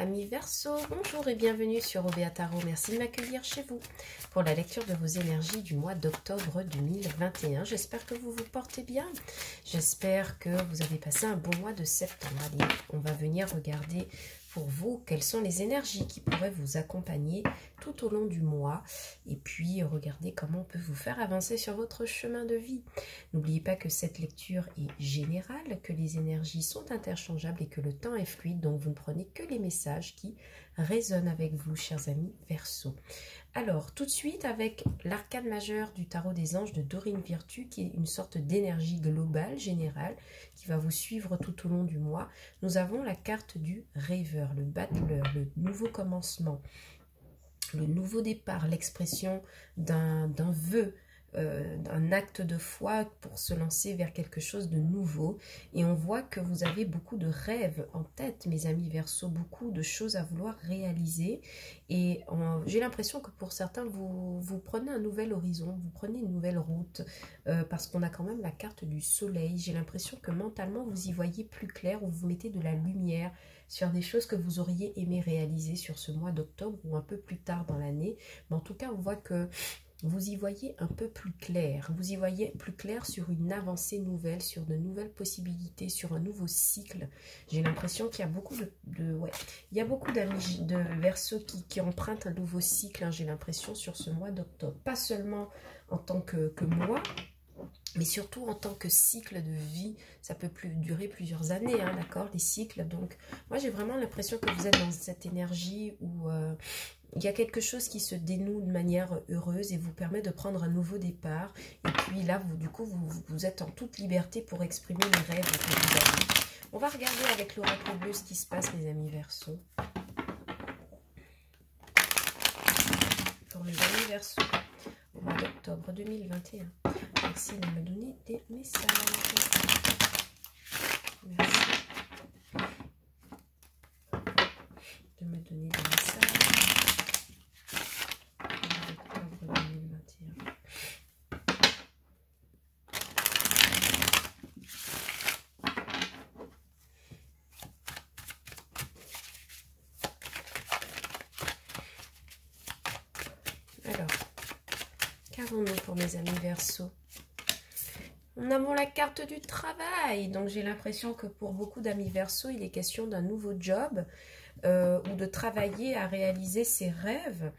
Amis Verseau, bonjour et bienvenue sur Obéa Tarot. Merci de m'accueillir chez vous pour la lecture de vos énergies du mois d'octobre 2021. J'espère que vous vous portez bien. J'espère que vous avez passé un bon mois de septembre. Allez, on va venir regarder pour vous quelles sont les énergies qui pourraient vous accompagner tout au long du mois. Et puis, regardez comment on peut vous faire avancer sur votre chemin de vie. N'oubliez pas que cette lecture est générale, que les énergies sont interchangeables et que le temps est fluide. Donc, vous ne prenez que les messages qui résonnent avec vous, chers amis Verseau. Alors, tout de suite, avec l'arcane majeur du tarot des anges de Dorine Virtue, qui est une sorte d'énergie globale, générale, qui va vous suivre tout au long du mois, nous avons la carte du rêveur, le battleur, le nouveau commencement, le nouveau départ, l'expression d'un vœu, d'un acte de foi pour se lancer vers quelque chose de nouveau. Et on voit que vous avez beaucoup de rêves en tête, mes amis Verseau, beaucoup de choses à vouloir réaliser. Et j'ai l'impression que pour certains, vous prenez un nouvel horizon, vous prenez une nouvelle route, parce qu'on a quand même la carte du soleil. J'ai l'impression que mentalement, vous y voyez plus clair, ou vous mettez de la lumière sur des choses que vous auriez aimé réaliser sur ce mois d'octobre ou un peu plus tard dans l'année. Mais en tout cas, on voit que vous y voyez un peu plus clair. Vous y voyez plus clair sur une avancée nouvelle, sur de nouvelles possibilités, sur un nouveau cycle. J'ai l'impression qu'il y a beaucoup il y a beaucoup d'amis de Verseau qui empruntent un nouveau cycle, hein, j'ai l'impression, sur ce mois d'octobre. Pas seulement en tant que mois, mais surtout en tant que cycle de vie. Ça peut durer plusieurs années, hein, d'accord, les cycles. Donc, moi, j'ai vraiment l'impression que vous êtes dans cette énergie où il y a quelque chose qui se dénoue de manière heureuse et vous permet de prendre un nouveau départ. Et puis là, du coup, vous êtes en toute liberté pour exprimer les rêves que vous avez. On va regarder avec l'oracle bleu ce qui se passe, mes amis Verseau. Pour mes amis Verseau, au mois d'octobre 2021. Merci de me donner des messages. Merci de me donner des messages. Octobre 2021. Alors, qu'avons-nous pour mes amis Verseau? Nous avons la carte du travail. Donc, j'ai l'impression que pour beaucoup d'amis Verseau, il est question d'un nouveau job ou de travailler à réaliser ses rêves.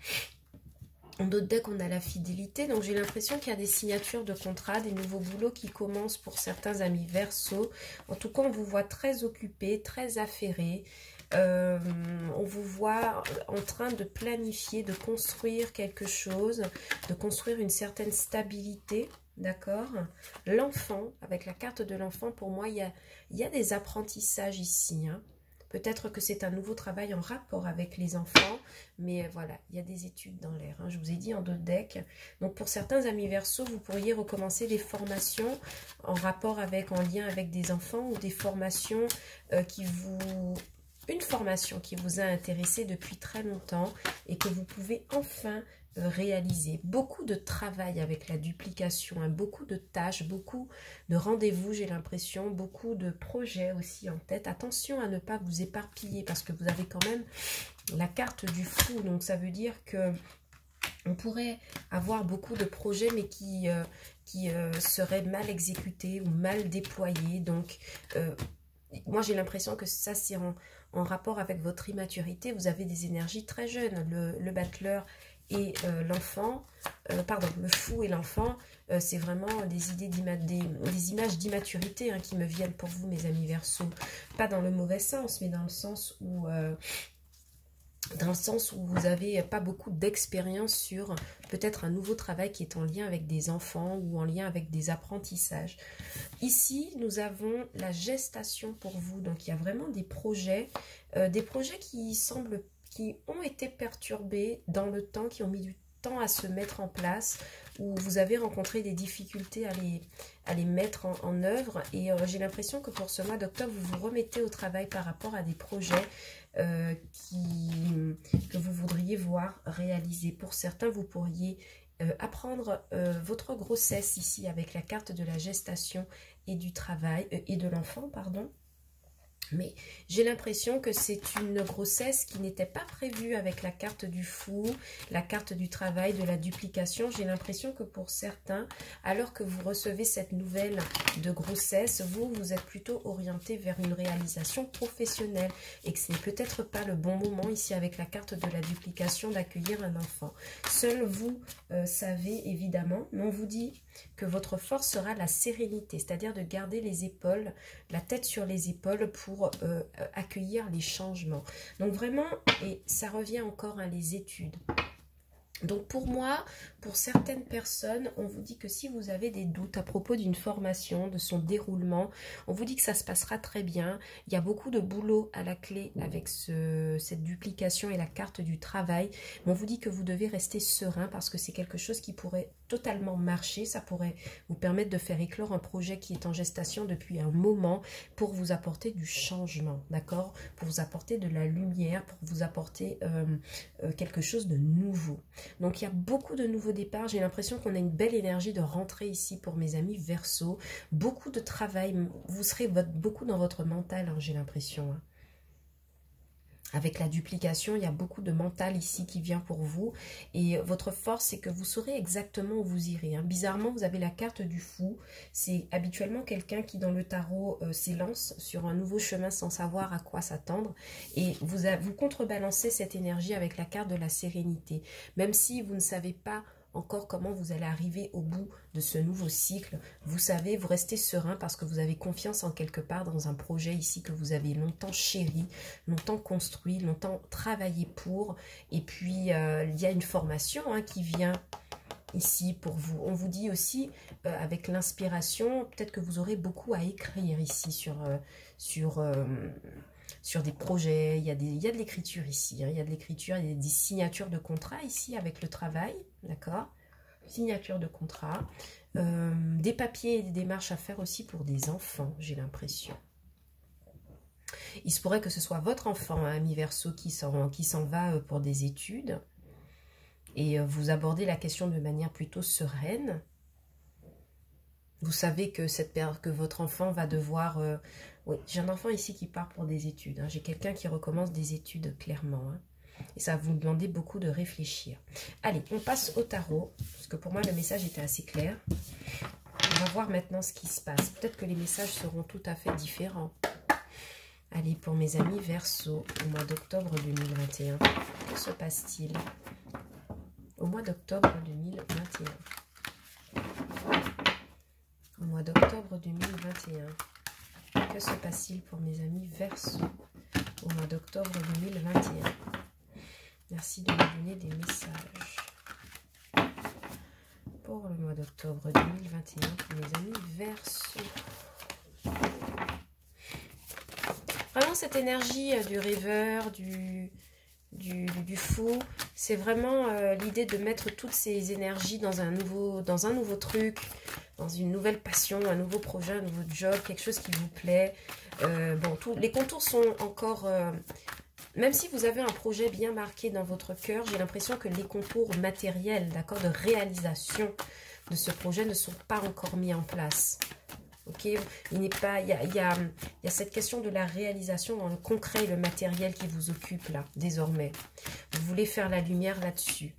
En d'autres decks, on a la fidélité. Donc, j'ai l'impression qu'il y a des signatures de contrats, des nouveaux boulots qui commencent pour certains amis Verseau. En tout cas, on vous voit très occupé, très affairé. On vous voit en train de planifier, de construire quelque chose, de construire une certaine stabilité. D'accord? L'enfant, avec la carte de l'enfant, pour moi, il y a des apprentissages ici, hein. Peut-être que c'est un nouveau travail en rapport avec les enfants, mais voilà, il y a des études dans l'air, hein. Je vous ai dit en deux decks. Donc pour certains amis Verseau, vous pourriez recommencer des formations en rapport avec, en lien avec des enfants, ou des formations une formation qui vous a intéressé depuis très longtemps et que vous pouvez enfin réaliser. Beaucoup de travail avec la duplication, hein, beaucoup de tâches, beaucoup de rendez-vous, j'ai l'impression, beaucoup de projets aussi en tête. Attention à ne pas vous éparpiller parce que vous avez quand même la carte du fou. Donc ça veut dire que on pourrait avoir beaucoup de projets mais qui seraient mal exécutés ou mal déployés. Donc moi j'ai l'impression que ça c'est en rapport avec votre immaturité. Vous avez des énergies très jeunes. Le battleur et l'enfant, le fou et l'enfant, c'est vraiment des idées des images d'immaturité, hein, qui me viennent pour vous, mes amis Verseau. Pas dans le mauvais sens, mais dans le sens où vous n'avez pas beaucoup d'expérience sur peut-être un nouveau travail qui est en lien avec des enfants ou en lien avec des apprentissages. Ici, nous avons la gestation pour vous. Donc, il y a vraiment des projets qui ont été perturbés dans le temps, qui ont mis du temps à se mettre en place, où vous avez rencontré des difficultés à les mettre en œuvre. Et j'ai l'impression que pour ce mois d'octobre, vous vous remettez au travail par rapport à des projets que vous voudriez voir réalisés. Pour certains, vous pourriez apprendre votre grossesse ici avec la carte de la gestation et du travail, et de l'enfant, pardon. Mais j'ai l'impression que c'est une grossesse qui n'était pas prévue avec la carte du fou, la carte du travail, de la duplication. J'ai l'impression que pour certains, alors que vous recevez cette nouvelle de grossesse, vous êtes plutôt orienté vers une réalisation professionnelle et que ce n'est peut-être pas le bon moment ici avec la carte de la duplication d'accueillir un enfant. Seul vous savez évidemment, mais on vous dit que votre force sera la sérénité, c'est-à-dire de garder les épaules, la tête sur les épaules pour accueillir les changements. Donc vraiment, et ça revient encore à les études. Donc pour moi, pour certaines personnes, on vous dit que si vous avez des doutes à propos d'une formation, de son déroulement, on vous dit que ça se passera très bien. Il y a beaucoup de boulot à la clé avec cette duplication et la carte du travail. Mais on vous dit que vous devez rester serein parce que c'est quelque chose qui pourrait totalement marcher. Ça pourrait vous permettre de faire éclore un projet qui est en gestation depuis un moment pour vous apporter du changement, d'accord? Pour vous apporter de la lumière, pour vous apporter quelque chose de nouveau. Donc il y a beaucoup de nouveaux départs, j'ai l'impression qu'on a une belle énergie de rentrée ici pour mes amis Verseau. Beaucoup de travail, vous serez beaucoup dans votre mental, hein, j'ai l'impression. Hein. Avec la duplication, il y a beaucoup de mental ici qui vient pour vous. Et votre force, c'est que vous saurez exactement où vous irez. Hein. Bizarrement, vous avez la carte du fou. C'est habituellement quelqu'un qui, dans le tarot, s'élance sur un nouveau chemin sans savoir à quoi s'attendre. Et vous contrebalancez cette énergie avec la carte de la sérénité. Même si vous ne savez pas encore comment vous allez arriver au bout de ce nouveau cycle, vous savez, vous restez serein parce que vous avez confiance en quelque part dans un projet ici que vous avez longtemps chéri, longtemps construit, longtemps travaillé pour, et puis il y a une formation hein, qui vient ici pour vous. On vous dit aussi avec l'inspiration, peut-être que vous aurez beaucoup à écrire ici sur des projets, il y a de l'écriture ici, hein, il y a de l'écriture, il y a des signatures de contrat ici avec le travail, d'accord? Signature de contrat, des papiers et des démarches à faire aussi pour des enfants, j'ai l'impression. Il se pourrait que ce soit votre enfant, hein, ami Verseau, qui s'en va pour des études, et vous abordez la question de manière plutôt sereine. Vous savez que votre enfant va devoir... oui, j'ai un enfant ici qui part pour des études. Hein. J'ai quelqu'un qui recommence des études, clairement. Hein. Et ça va vous demander beaucoup de réfléchir. Allez, on passe au tarot. Parce que pour moi, le message était assez clair. On va voir maintenant ce qui se passe. Peut-être que les messages seront tout à fait différents. Allez, pour mes amis Verseau, au mois d'octobre 2021, que se passe-t-il au mois d'octobre 2021? Au mois d'octobre 2021. Que se passe-t-il pour mes amis Verseau au mois d'octobre 2021? Merci de me donner des messages. Pour le mois d'octobre 2021, pour mes amis Verseau. Vraiment cette énergie du rêveur, du fou, c'est vraiment l'idée de mettre toutes ces énergies dans un nouveau truc, dans une nouvelle passion, un nouveau projet, un nouveau job, quelque chose qui vous plaît. Bon, les contours sont encore... même si vous avez un projet bien marqué dans votre cœur, j'ai l'impression que les contours matériels, d'accord, de réalisation de ce projet ne sont pas encore mis en place. Ok, il y a cette question de la réalisation dans le concret et le matériel qui vous occupe là, désormais. Vous voulez faire la lumière là-dessus.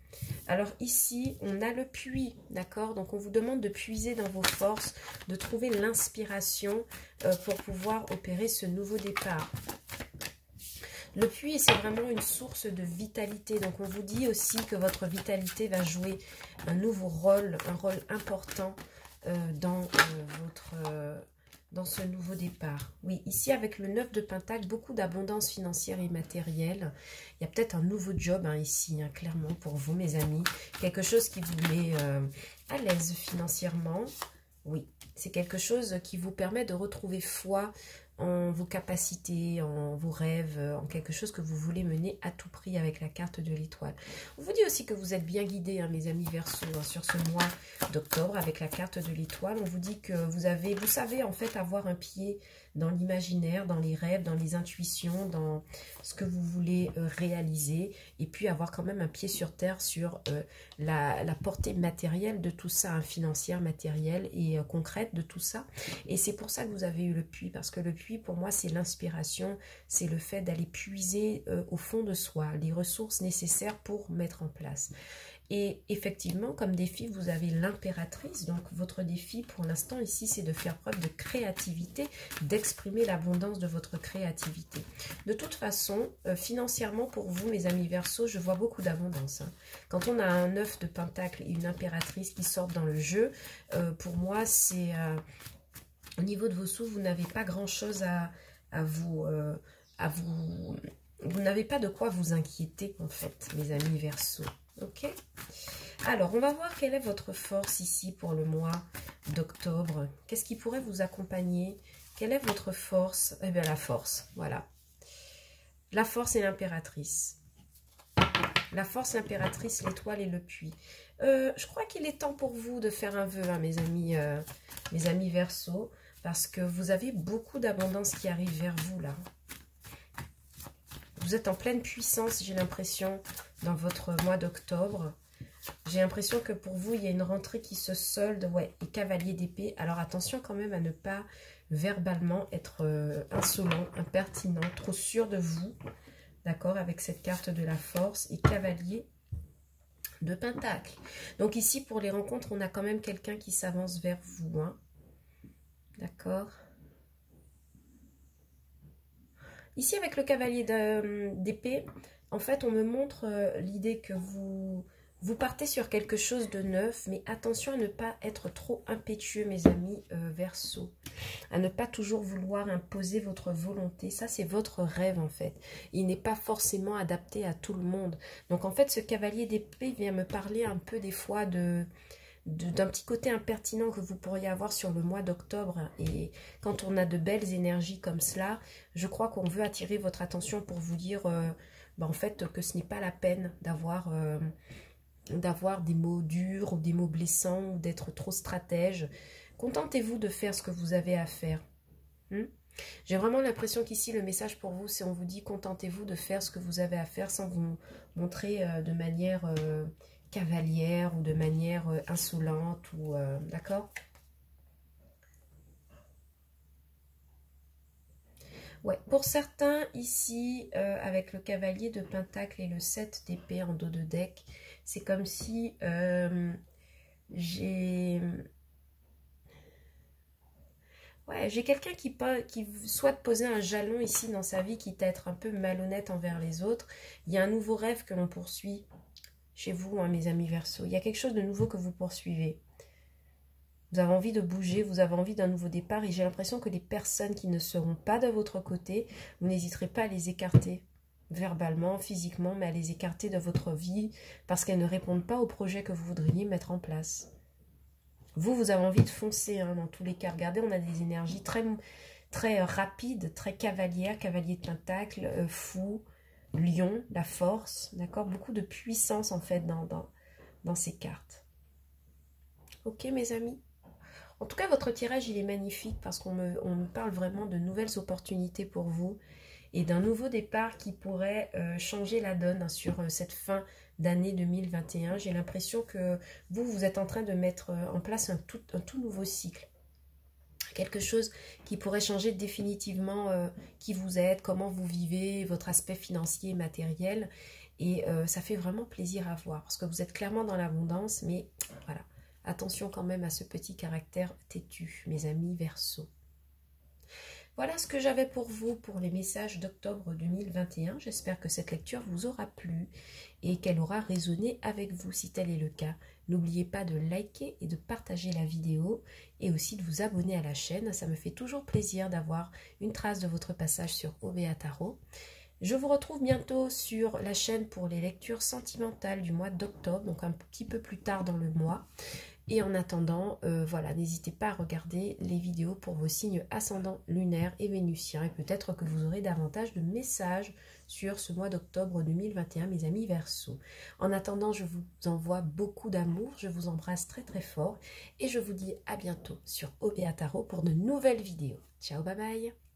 Alors ici, on a le puits, d'accord? Donc on vous demande de puiser dans vos forces, de trouver l'inspiration pour pouvoir opérer ce nouveau départ. Le puits, c'est vraiment une source de vitalité. Donc on vous dit aussi que votre vitalité va jouer un nouveau rôle, un rôle important dans ce nouveau départ. Oui, ici avec le 9 de Pentacle, beaucoup d'abondance financière et matérielle. Il y a peut-être un nouveau job hein, ici, hein, clairement pour vous mes amis. Quelque chose qui vous met à l'aise financièrement. Oui, c'est quelque chose qui vous permet de retrouver foi en vos capacités, en vos rêves, en quelque chose que vous voulez mener à tout prix avec la carte de l'étoile. On vous dit aussi que vous êtes bien guidés, hein, mes amis Verseau, hein, sur ce mois d'octobre avec la carte de l'étoile. On vous dit que vous savez en fait avoir un pied dans l'imaginaire, dans les rêves, dans les intuitions, dans ce que vous voulez réaliser. Et puis avoir quand même un pied sur terre sur la portée matérielle de tout ça, hein, financière, matérielle et concrète de tout ça. Et c'est pour ça que vous avez eu le puits, parce que le puits, pour moi, c'est l'inspiration, c'est le fait d'aller puiser au fond de soi les ressources nécessaires pour mettre en place. Et effectivement, comme défi, vous avez l'impératrice. Donc, votre défi pour l'instant ici, c'est de faire preuve de créativité, d'exprimer l'abondance de votre créativité. De toute façon, financièrement, pour vous, mes amis Verseau, je vois beaucoup d'abondance. Hein. Quand on a un 9 de pentacle et une impératrice qui sortent dans le jeu, pour moi, c'est... au niveau de vos sous, vous n'avez pas grand-chose à vous... Vous n'avez pas de quoi vous inquiéter, en fait, mes amis Verseau. Ok. Alors, on va voir quelle est votre force ici pour le mois d'octobre. Qu'est-ce qui pourrait vous accompagner? Quelle est votre force? Eh bien, la force, voilà. La force et l'impératrice. La force, l'impératrice, l'étoile et le puits. Je crois qu'il est temps pour vous de faire un vœu, hein, mes amis Verseau, parce que vous avez beaucoup d'abondance qui arrive vers vous, là. Vous êtes en pleine puissance, j'ai l'impression, dans votre mois d'octobre. J'ai l'impression que pour vous, il y a une rentrée qui se solde, ouais, et cavalier d'épée. Alors attention quand même à ne pas verbalement être insolent, impertinent, trop sûr de vous, d'accord, avec cette carte de la force et cavalier de pentacle. Donc ici, pour les rencontres, on a quand même quelqu'un qui s'avance vers vous, hein, d'accord. Ici, avec le cavalier d'épée, en fait, on me montre l'idée que vous partez sur quelque chose de neuf, mais attention à ne pas être trop impétueux, mes amis Verseau. À ne pas toujours vouloir imposer votre volonté. Ça, c'est votre rêve, en fait. Il n'est pas forcément adapté à tout le monde. Donc, en fait, ce cavalier d'épée vient me parler un peu des fois d'un petit côté impertinent que vous pourriez avoir sur le mois d'octobre. Et quand on a de belles énergies comme cela, je crois qu'on veut attirer votre attention pour vous dire en fait que ce n'est pas la peine d'avoir des mots durs ou des mots blessants ou d'être trop stratège. Contentez-vous de faire ce que vous avez à faire. J'ai vraiment l'impression qu'ici le message pour vous, c'est on vous dit contentez-vous de faire ce que vous avez à faire sans vous montrer de manière cavalière ou de manière insolente ou d'accord. Ouais, pour certains ici avec le cavalier de pentacle et le 7 d'épée en dos de deck, c'est comme si j'ai quelqu'un qui souhaite poser un jalon ici dans sa vie, quitte à être un peu malhonnête envers les autres. Il y a un nouveau rêve que l'on poursuit chez vous, hein, mes amis Verseau. Il y a quelque chose de nouveau que vous poursuivez. Vous avez envie de bouger, vous avez envie d'un nouveau départ et j'ai l'impression que les personnes qui ne seront pas de votre côté, vous n'hésiterez pas à les écarter verbalement, physiquement, mais à les écarter de votre vie parce qu'elles ne répondent pas au projet que vous voudriez mettre en place. Vous avez envie de foncer hein, dans tous les cas. Regardez, on a des énergies très, très rapides, très cavalières, cavalier de pentacle, fou, lion, la force, d'accord. Beaucoup de puissance en fait dans ces cartes. Ok mes amis. En tout cas, votre tirage, il est magnifique parce qu'on me parle vraiment de nouvelles opportunités pour vous et d'un nouveau départ qui pourrait changer la donne hein, sur cette fin d'année 2021. J'ai l'impression que vous êtes en train de mettre en place un tout nouveau cycle. Quelque chose qui pourrait changer définitivement qui vous êtes, comment vous vivez, votre aspect financier et matériel. Et ça fait vraiment plaisir à voir parce que vous êtes clairement dans l'abondance, mais voilà. Attention quand même à ce petit caractère têtu, mes amis Verseau. Voilà ce que j'avais pour vous pour les messages d'octobre 2021. J'espère que cette lecture vous aura plu et qu'elle aura résonné avec vous si tel est le cas. N'oubliez pas de liker et de partager la vidéo et aussi de vous abonner à la chaîne. Ça me fait toujours plaisir d'avoir une trace de votre passage sur OBA Tarot. Je vous retrouve bientôt sur la chaîne pour les lectures sentimentales du mois d'octobre, donc un petit peu plus tard dans le mois. Et en attendant, voilà, n'hésitez pas à regarder les vidéos pour vos signes ascendants lunaires et vénusiens. Et peut-être que vous aurez davantage de messages sur ce mois d'octobre 2021, mes amis Verseau. En attendant, je vous envoie beaucoup d'amour, je vous embrasse très très fort. Et je vous dis à bientôt sur OBA Tarot pour de nouvelles vidéos. Ciao, bye bye.